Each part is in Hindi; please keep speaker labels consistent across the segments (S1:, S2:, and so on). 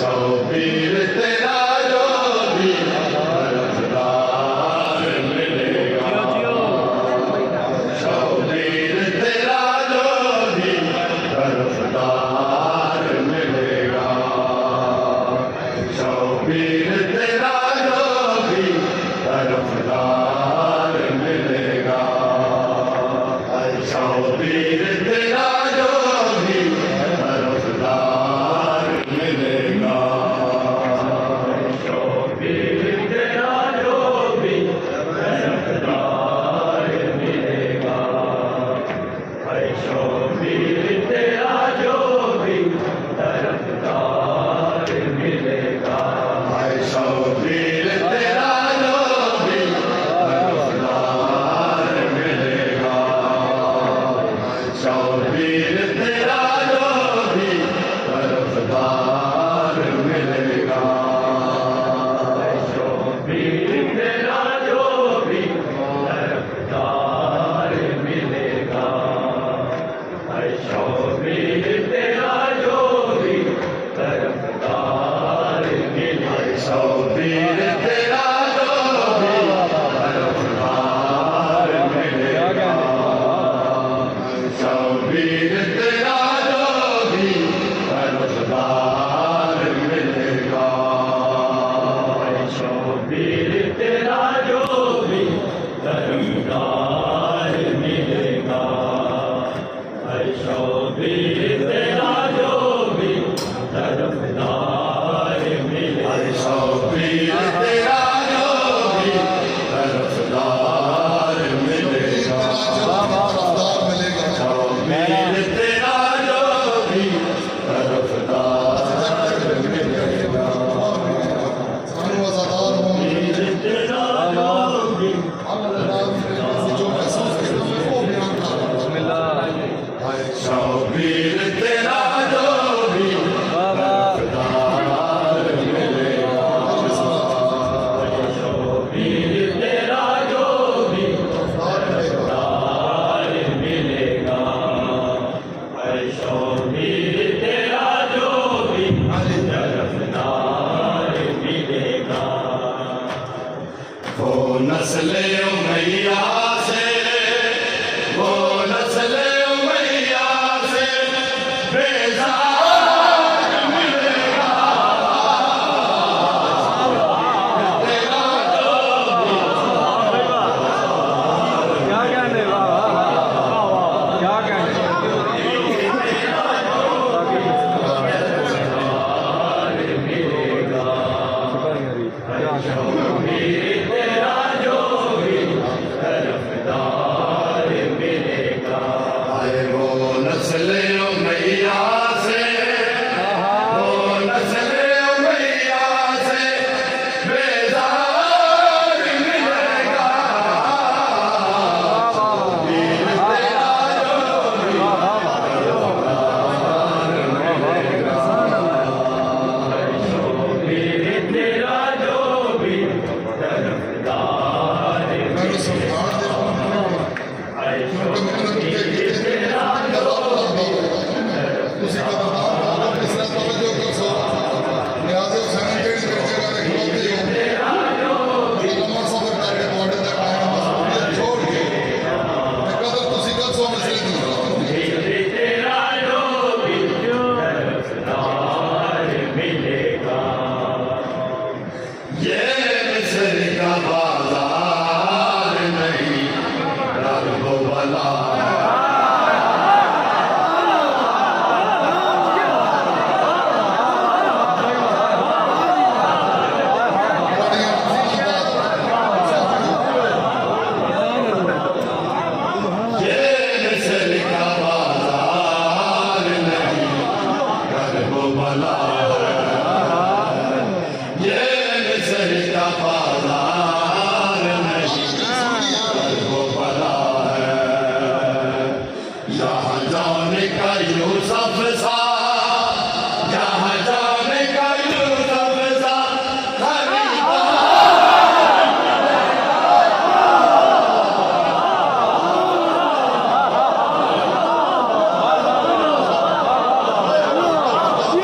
S1: शौबीर तेरा जो भी तरफदार मिलेगा, शौबीर तेरा जो भी तरफदार मिलेगा, शौबीर तेरा जो भी तरफदार मिलेगा, शौबीर तेरा जो भी तरफदार मिलेगा, शौबीर तेरा जो भी तरफदार मिलेगा, शौबीर तेरा जो भी तरफदार मिलेगा, शौबीर तेरा जो भी तरफदार मिलेगा, शौबीर तेरा जो भी तरफदार मिलेगा, शौबीर तेरा जो भी तरफदार मिलेगा, शौबीर तेरा जो भी तरफदार मिलेगा, शौबीर तेरा जो भी तरफदार मिलेगा, शौबीर तेरा जो भी तरफदार मिलेगा, शौबीर तेरा जो भी तरफदार मिलेगा, शौबीर तेरा जो भी तरफदार मिलेगा, शौबीर तेरा जो भी तरफदार मिलेगा, शौबीर तेरा जो भी तरफदार मिलेगा, शौबीर तेरा जो भी शौबीर तेरा जो भी तरफदार मिलेगा, शौबीर तेरा जो भी तरफदार मिलेगा, शौबीर तेरा जो भी तरफदार मिलेगा, वो नस्ले उमैया से, वो नस्ले उमैया से बेजार मिलेगा, तेरा जो भी मिलेगा, शौबीर तेरा जो भी तरफदार मिलेगा, वो नस्ले उमैया से, वो नस्ले उमैया से बेजार मिलेगा, शौबीर तेरा जो भी तरफदार मिलेगा, शौबीर तेरा जो भी तरफदार मिलेगा, ये मिस्र का बाजार नहीं रगो वाला, ये मिस्र का बाजार नहीं रगो वाला, ये मिस्र का बाजार नहीं रगो वाला है, यहाँ जाने का यूसुफ सा, यहाँ जाने का यूसुफ सा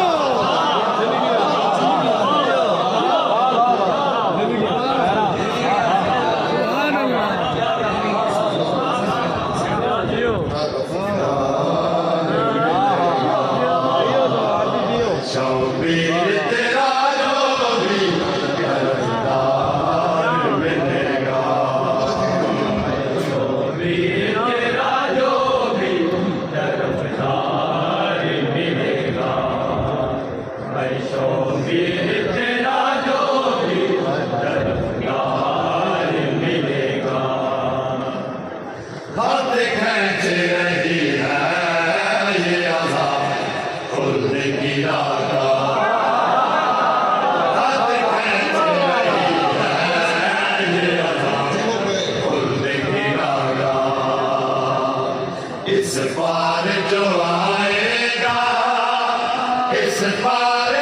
S1: खरीदार सारे